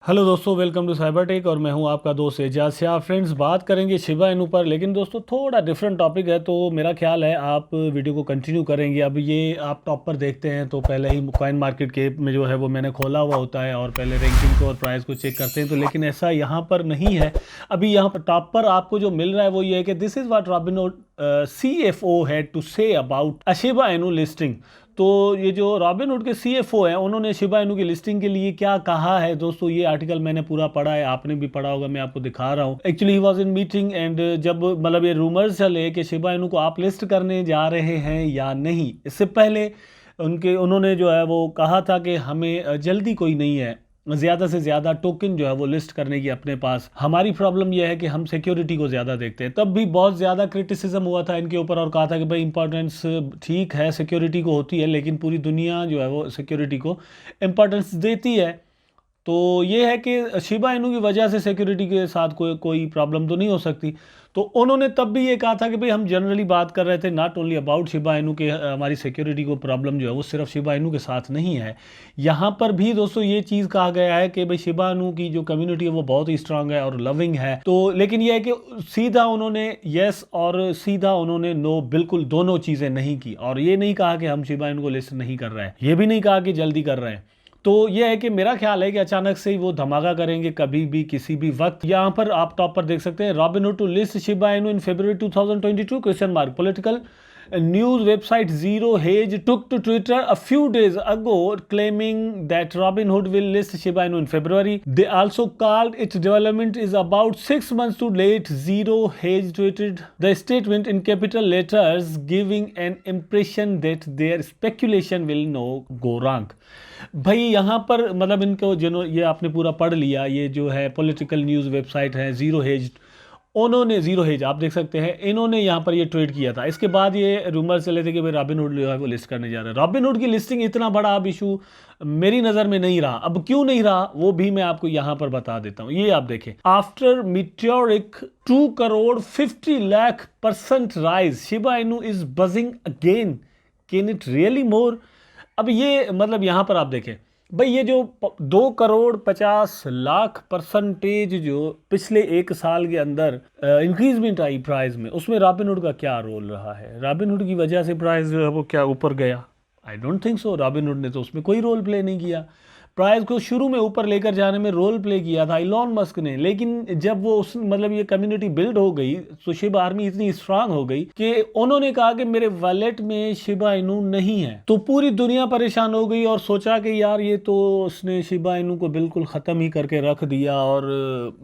Hello दोस्तों, welcome to cyber tech और मैं हूं आपका दोस्त एजाज शाह। फ्रेंड्स, बात करेंगे शिबा इनू पर, लेकिन दोस्तों थोड़ा डिफरेंट टॉपिक है, तो मेरा ख्याल है आप वीडियो को कंटिन्यू करेंगे। अब ये आप टॉप पर देखते हैं तो पहले ही कॉइन मार्केट के में जो है वो मैंने खोला हुआ होता है और पहले रैंकिंग को और प्राइस को चेक करते हैं, तो लेकिन ऐसा यहाँ पर नहीं है। अभी यहाँ पर टॉप पर आपको जो मिल रहा है वो ये है कि this is what Robinhood CFO had to say about Shiba Inu listing. तो ये जो रॉबिनहुड के CFO हैं, उन्होंने शिबा इनू की लिस्टिंग के लिए क्या कहा है दोस्तों, ये आर्टिकल मैंने पूरा पढ़ा है, आपने भी पढ़ा होगा, मैं आपको दिखा रहा हूँ। Actually he was in meeting and जब मतलब ये रूमर्स चले कि शिबा इनू को आप लिस्ट करने जा रहे हैं या नहीं, इससे पहले उन्होंने जो है वो कहा था कि हमें जल्दी कोई नहीं है, ज़्यादा से ज़्यादा टोकन जो है वो लिस्ट करने की अपने पास। हमारी प्रॉब्लम यह है कि हम सिक्योरिटी को ज़्यादा देखते हैं। तब भी बहुत ज़्यादा क्रिटिसिज्म हुआ था इनके ऊपर और कहा था कि भाई इंपॉर्टेंस ठीक है, सिक्योरिटी को होती है, लेकिन पूरी दुनिया जो है वो सिक्योरिटी को इम्पोर्टेंस देती है। तो ये है कि शिबा इनू की वजह से सिक्योरिटी के साथ कोई कोई प्रॉब्लम तो नहीं हो सकती। तो उन्होंने तब भी ये कहा था कि भाई हम जनरली बात कर रहे थे नॉट ओनली अबाउट शिबा इनू के, हमारी सिक्योरिटी को प्रॉब्लम जो है वो सिर्फ शिबा इनू के साथ नहीं है। यहाँ पर भी दोस्तों ये चीज़ कहा गया है कि भाई शिबा इनू की जो कम्युनिटी है वो बहुत ही स्ट्रांग है और लविंग है। तो लेकिन ये है कि सीधा उन्होंने यस और सीधा उन्होंने नो, बिल्कुल दोनों चीज़ें नहीं की। और ये नहीं कहा कि हम शिबा इनू को लिस्ट नहीं कर रहे हैं, ये भी नहीं कहा कि जल्दी कर रहे हैं। तो यह है कि मेरा ख्याल है कि अचानक से ही वो धमाका करेंगे कभी भी किसी भी वक्त। यहाँ पर आप टॉप पर देख सकते हैं, Robin Hood to list Shiba Inu in February 2022 question mark. Political news website Zero Hedge took to Twitter a few days ago claiming that Robinhood will list Shiba Inu in February. They also called its development is about 6 months too late. Zero Hedge tweeted the statement in capital letters, giving an impression that their speculation will no go wrong. भाई यहाँ पर मतलब इनको जिन्होंने ये आपने पूरा पढ़ लिया, ये जो है पॉलिटिकल न्यूज़ वेबसाइट है जीरो हेज, उन्होंने जीरो हेज आप देख सकते हैं, इन्होंने यहाँ पर ये ट्वीट किया था। इसके बाद ये रूमर चले थे कि भाई रॉबिनहुड जो है वो लिस्ट करने जा रहा है। रॉबिनहुड की लिस्टिंग इतना बड़ा अब इशू मेरी नज़र में नहीं रहा। अब क्यों नहीं रहा वो भी मैं आपको यहाँ पर बता देता हूँ। ये आप देखें, after meteoric 2 crore 50 lakh% rise, Shiba Inu is buzzing again, can it really more. अब ये मतलब यहाँ पर आप देखें भाई, ये जो 2 करोड़ 50 लाख% जो पिछले एक साल के अंदर इंक्रीजमेंट आई प्राइस में, उसमें रॉबिनहुड का क्या रोल रहा है? रॉबिनहुड की वजह से प्राइस जो है वो क्या ऊपर गया? I don't think so. Robinhood ने तो उसमें कोई रोल प्ले नहीं किया। प्राइस को शुरू में ऊपर लेकर जाने में रोल प्ले किया था इलॉन मस्क ने, लेकिन जब वो उस मतलब ये कम्युनिटी बिल्ड हो गई तो शिबा आर्मी इतनी स्ट्रांग हो गई कि उन्होंने कहा कि मेरे वॉलेट में शिबा इनू नहीं है, तो पूरी दुनिया परेशान हो गई और सोचा कि यार ये तो उसने शिबा इनू को बिल्कुल ख़त्म ही करके रख दिया। और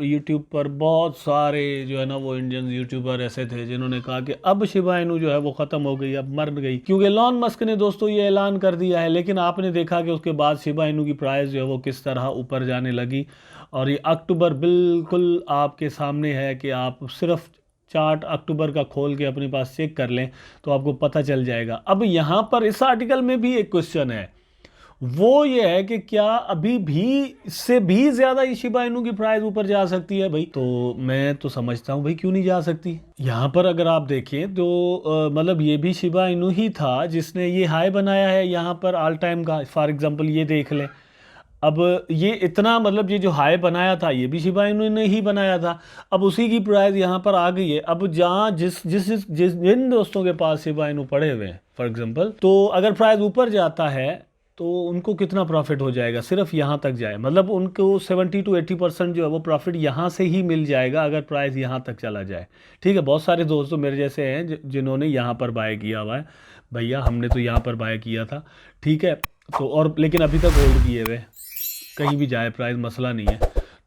यूट्यूब पर बहुत सारे जो है ना वो इंडियन यूट्यूबर ऐसे थे जिन्होंने कहा कि अब शिबा इनू जो है वो ख़त्म हो गई, अब मर गई, क्योंकि इलॉन मस्क ने दोस्तों ये ऐलान कर दिया है। लेकिन आपने देखा कि उसके बाद शिबा इनू की प्राइस जो है वो किस तरह ऊपर जाने लगी। और ये अक्टूबर बिल्कुल आपके सामने है कि आप सिर्फ चार्ट अक्टूबर का खोल के अपने पास चेक कर लें तो आपको पता चल जाएगा। अब यहाँ पर इस आर्टिकल में भी एक क्वेश्चन है, वो ये है कि क्या अभी भी इससे भी ज़्यादा शिबा इनू की प्राइस ऊपर जा सकती है? भाई तो मैं तो समझता हूँ भाई क्यों नहीं जा सकती। यहाँ पर अगर आप देखें तो मतलब ये भी शिबा इनू ही था जिसने ये हाई बनाया है यहाँ पर ऑल टाइम का। फॉर एग्जांपल ये देख लें, अब ये इतना मतलब ये जो हाई बनाया था ये भी शिबा इनू ने ही बनाया था। अब उसी की प्राइस यहाँ पर आ गई है। अब जहाँ जिस जिस जिस जिन दोस्तों के पास शिबा इनू पड़े हुए हैं फॉर एग्जांपल, तो अगर प्राइस ऊपर जाता है तो उनको कितना प्रॉफिट हो जाएगा? सिर्फ यहाँ तक जाए मतलब उनको 70 to 80% जो है वो प्रॉफिट यहाँ से ही मिल जाएगा अगर प्राइस यहाँ तक चला जाए। ठीक है, बहुत सारे दोस्तों मेरे जैसे हैं जिन्होंने यहाँ पर बाय किया हुआ है। भैया हमने तो यहाँ पर बाय किया था, ठीक है, तो और लेकिन अभी तक होल्ड किए हुए, कहीं भी जाए प्राइस मसला नहीं है।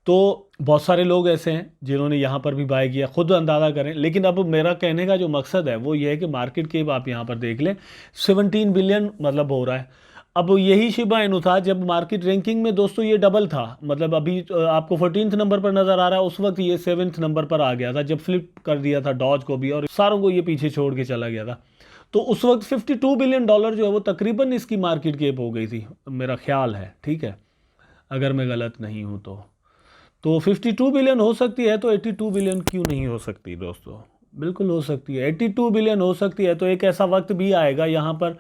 तो बहुत सारे लोग ऐसे हैं जिन्होंने यहाँ पर भी बाय किया, खुद अंदाज़ा करें। लेकिन अब मेरा कहने का जो मकसद है वो ये है कि मार्केट के आप यहाँ पर देख लें 17 बिलियन मतलब हो रहा है। अब यही शिबा इनू था जब मार्केट रैंकिंग में दोस्तों ये डबल था, मतलब अभी आपको 14th नंबर पर नज़र आ रहा है, उस वक्त ये 7th नंबर पर आ गया था जब फ्लिप कर दिया था डॉज को भी और सारों को ये पीछे छोड़ के चला गया था। तो उस वक्त $52 बिलियन जो है वो तकरीबन इसकी मार्केट कैप हो गई थी, मेरा ख्याल है, ठीक है, अगर मैं गलत नहीं हूँ तो 52 बिलियन हो सकती है, तो 82 बिलियन क्यों नहीं हो सकती दोस्तों? बिल्कुल हो सकती है, 82 बिलियन हो सकती है। तो एक ऐसा वक्त भी आएगा यहाँ पर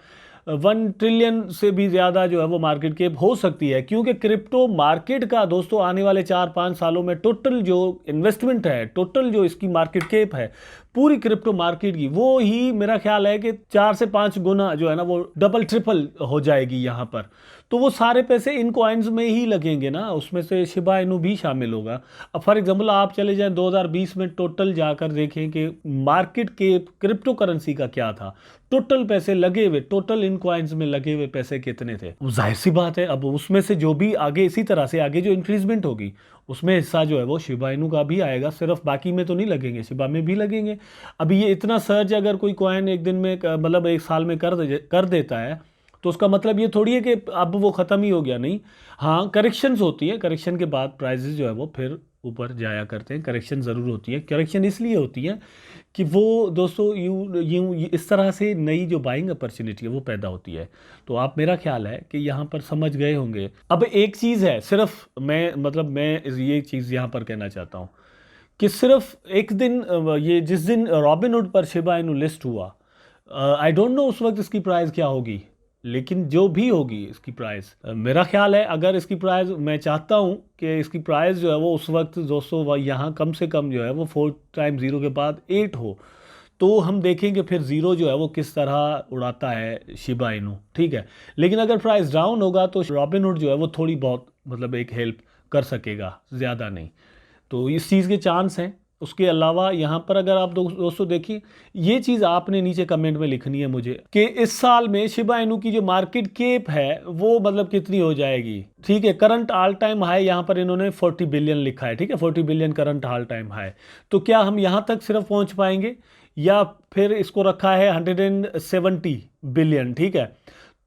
1 ट्रिलियन से भी ज़्यादा जो है वो मार्केट कैप हो सकती है, क्योंकि क्रिप्टो मार्केट का दोस्तों आने वाले 4-5 सालों में टोटल जो इन्वेस्टमेंट है, टोटल जो इसकी मार्केट कैप है पूरी क्रिप्टो मार्केट की, वो ही मेरा ख्याल है कि 4 से 5 गुना जो है ना वो डबल ट्रिपल हो जाएगी यहाँ पर। तो वो सारे पैसे इन कॉइन्स में ही लगेंगे ना, उसमें से शिबा इनू भी शामिल होगा। अब फॉर एग्जांपल आप चले जाएं 2020 में टोटल जाकर देखें कि मार्केट के क्रिप्टो करेंसी का क्या था, टोटल पैसे लगे हुए, टोटल इन कॉइन्स में लगे हुए पैसे कितने थे। वो जाहिर सी बात है अब उसमें से जो भी आगे इसी तरह से आगे जो इंक्रीजमेंट होगी उसमें हिस्सा जो है वो शिबा इनू का भी आएगा, सिर्फ बाकी में तो नहीं लगेंगे, शिबा में भी लगेंगे। अभी ये इतना सर्ज अगर कोई कॉइन एक दिन में मतलब एक साल में कर देता है तो उसका मतलब ये थोड़ी है कि अब वो ख़त्म ही हो गया, नहीं। हाँ, करेक्शंस होती है, करेक्शन के बाद प्राइजेस जो है वो फिर ऊपर जाया करते हैं, करेक्शन ज़रूर होती है। करेक्शन इसलिए होती है कि वो दोस्तों यूँ इस तरह से नई जो बाइंग अपॉर्चुनिटी है वो पैदा होती है। तो आप, मेरा ख्याल है कि यहाँ पर समझ गए होंगे। अब एक चीज़ है, सिर्फ मैं ये चीज़ यहाँ पर कहना चाहता हूँ कि सिर्फ एक दिन ये जिस दिन रॉबिनहुड पर शिबा इनू लिस्ट हुआ, आई डोंट नो उस वक्त इसकी प्राइस क्या होगी, लेकिन जो भी होगी इसकी प्राइस, मेरा ख्याल है अगर इसकी प्राइस, मैं चाहता हूँ कि इसकी प्राइस जो है वो उस वक्त दोस्तों यहाँ कम से कम जो है वो 4 टाइम्स 0 के बाद 8 हो, तो हम देखेंगे फिर ज़ीरो जो है वो किस तरह उड़ाता है शिबा इनू, ठीक है। लेकिन अगर प्राइस डाउन होगा तो रॉबिनहुड जो है वो थोड़ी बहुत मतलब एक हेल्प कर सकेगा, ज़्यादा नहीं। तो इस चीज़ के चांस हैं। उसके अलावा यहाँ पर अगर आप दोस्तों देखिए, ये चीज़ आपने नीचे कमेंट में लिखनी है मुझे कि इस साल में शिबा इनू की जो मार्केट कैप है वो मतलब कितनी हो जाएगी, ठीक है। करंट ऑल टाइम हाई यहाँ पर इन्होंने 40 बिलियन लिखा है, ठीक है, 40 billion current all time high. तो क्या हम यहाँ तक सिर्फ पहुँच पाएंगे या फिर इसको रखा है 170 बिलियन, ठीक है।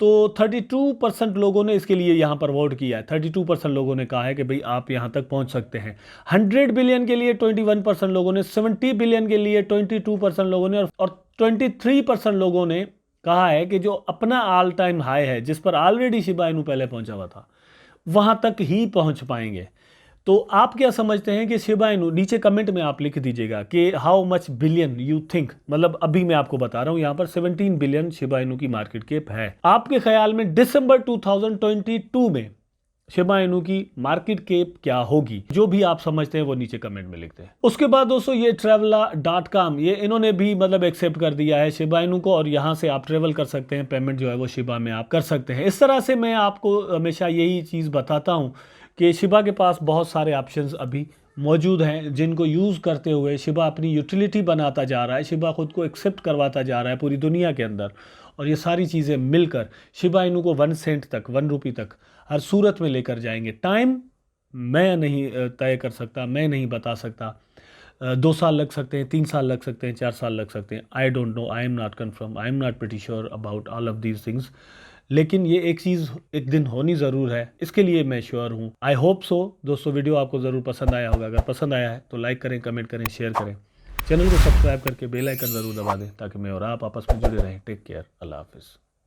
तो 32% लोगों ने इसके लिए यहाँ पर वोट किया है। 32% लोगों ने कहा है कि भाई आप यहाँ तक पहुँच सकते हैं। 100 बिलियन के लिए 21% लोगों ने, 70 बिलियन के लिए 22% लोगों ने और 23% लोगों ने कहा है कि जो अपना ऑल टाइम हाई है जिस पर ऑलरेडी शिबा इनू पहले पहुँचा हुआ था वहाँ तक ही पहुँच पाएंगे। तो आप क्या समझते हैं कि शिबा इनू, नीचे कमेंट में आप लिख दीजिएगा कि how much billion you think, मतलब अभी मैं आपको बता रहा हूं यहाँ पर 17 बिलियन शिबा इनू की मार्केट कैप है। आपके ख्याल में दिसंबर 2022 में शिबा इनू की मार्केट कैप क्या होगी? जो भी आप समझते हैं वो नीचे कमेंट में लिखते हैं। उसके बाद दोस्तों ये Trevela.com, ये इन्होंने भी मतलब एक्सेप्ट कर दिया है शिबा इनू को और यहाँ से आप ट्रेवल कर सकते हैं, पेमेंट जो है वो शिबा में आप कर सकते हैं। इस तरह से मैं आपको हमेशा यही चीज़ बताता हूँ कि शिबा के पास बहुत सारे ऑप्शंस अभी मौजूद हैं जिनको यूज़ करते हुए शिबा अपनी यूटिलिटी बनाता जा रहा है, शिबा खुद को एक्सेप्ट करवाता जा रहा है पूरी दुनिया के अंदर। और ये सारी चीज़ें मिलकर शिबा इनू को 1 सेंट तक, 1 रुपये तक हर सूरत में लेकर जाएंगे। टाइम मैं नहीं तय कर सकता, मैं नहीं बता सकता। 2 साल लग सकते हैं, 3 साल लग सकते हैं, 4 साल लग सकते हैं, I don't know, I am not confirm, I am not pretty sure about all of these things. लेकिन ये एक चीज़ एक दिन होनी ज़रूर है, इसके लिए मैं श्योर हूँ। I hope so. दोस्तों वीडियो आपको ज़रूर पसंद आया होगा, अगर पसंद आया है तो लाइक करें, कमेंट करें, शेयर करें, चैनल को सब्सक्राइब करके बेल आइकन ज़रूर दबा दें ताकि मैं और आप आपस में जुड़े रहें। टेक केयर, अल्लाह हाफिज़।